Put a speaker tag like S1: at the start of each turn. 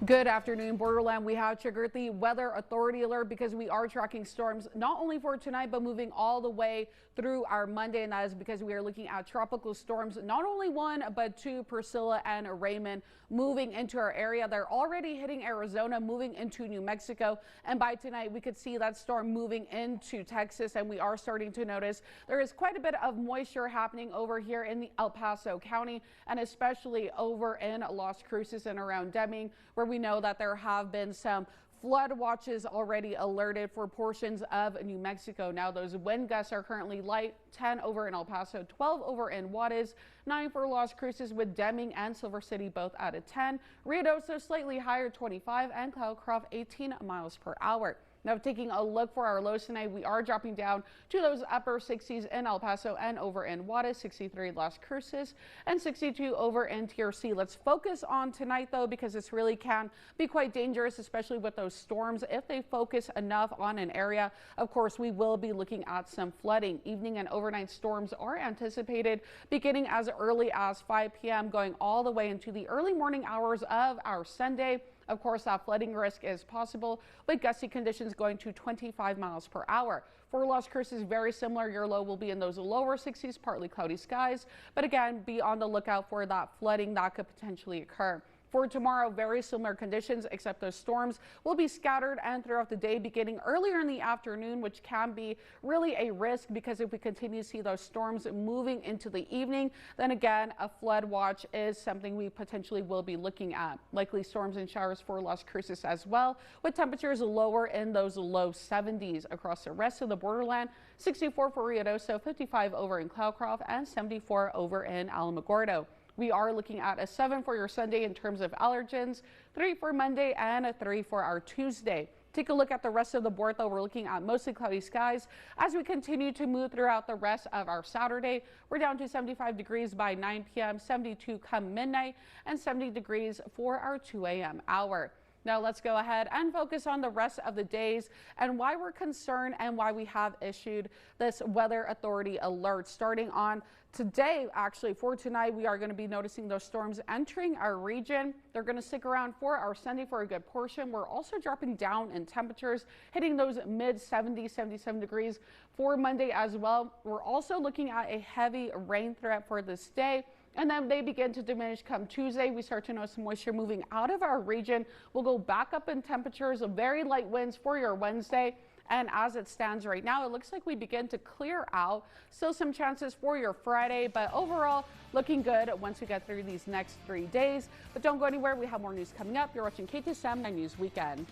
S1: Good afternoon, Borderland. We have triggered the weather authority alert because we are tracking storms not only for tonight, but moving all the way through our Monday. And that is because we are looking at tropical storms, not only one, but two, Priscilla and Raymond, moving into our area. They're already hitting Arizona, moving into New Mexico. And by tonight, we could see that storm moving into Texas. And we are starting to notice there is quite a bit of moisture happening over here in the El Paso County, and especially over in Las Cruces and around Deming, where we know that there have been some flood watches already alerted for portions of New Mexico. Now those wind gusts are currently light, 10 over in El Paso, 12 over in Juarez, 9 for Las Cruces, with Deming and Silver City both at a 10. Ruidoso slightly higher, 25, and Cloudcroft 18 miles per hour. Now, taking a look for our lows tonight, we are dropping down to those upper 60s in El Paso and over in Juarez, 63 Las Cruces, and 62 over in TRC. Let's focus on tonight, though, because this really can be quite dangerous, especially with those storms. If they focus enough on an area, of course, we will be looking at some flooding. Evening and overnight storms are anticipated beginning as early as 5 p.m., going all the way into the early morning hours of our Sunday. Of course, that flooding risk is possible, with gusty conditions going to 25 miles per hour. For Las Cruces, very similar. Your low will be in those lower 60s, partly cloudy skies. But again, be on the lookout for that flooding that could potentially occur. For tomorrow, very similar conditions, except those storms will be scattered and throughout the day, beginning earlier in the afternoon, which can be really a risk, because if we continue to see those storms moving into the evening, then again, a flood watch is something we potentially will be looking at. Likely storms and showers for Las Cruces as well, with temperatures lower in those low 70s across the rest of the borderland. 64 for Ruidoso, 55 over in Cloudcroft, and 74 over in Alamogordo. We are looking at a 7 for your Sunday in terms of allergens, 3 for Monday, and a 3 for our Tuesday. Take a look at the rest of the board, though. We're looking at mostly cloudy skies as we continue to move throughout the rest of our Saturday. We're down to 75 degrees by 9 p.m., 72 come midnight, and 70 degrees for our 2 a.m. hour. Now let's go ahead and focus on the rest of the days and why we're concerned and why we have issued this weather authority alert. Starting on today, actually for tonight, we are going to be noticing those storms entering our region. They're going to stick around for our Sunday for a good portion. We're also dropping down in temperatures, hitting those mid 70s, 77 degrees for Monday as well. We're also looking at a heavy rain threat for this day. And then they begin to diminish come Tuesday. We start to notice some moisture moving out of our region. We'll go back up in temperatures, very light winds for your Wednesday. And as it stands right now, it looks like we begin to clear out. Still some chances for your Friday, but overall looking good once we get through these next 3 days. But don't go anywhere. We have more news coming up. You're watching KTSM 9 News Weekend.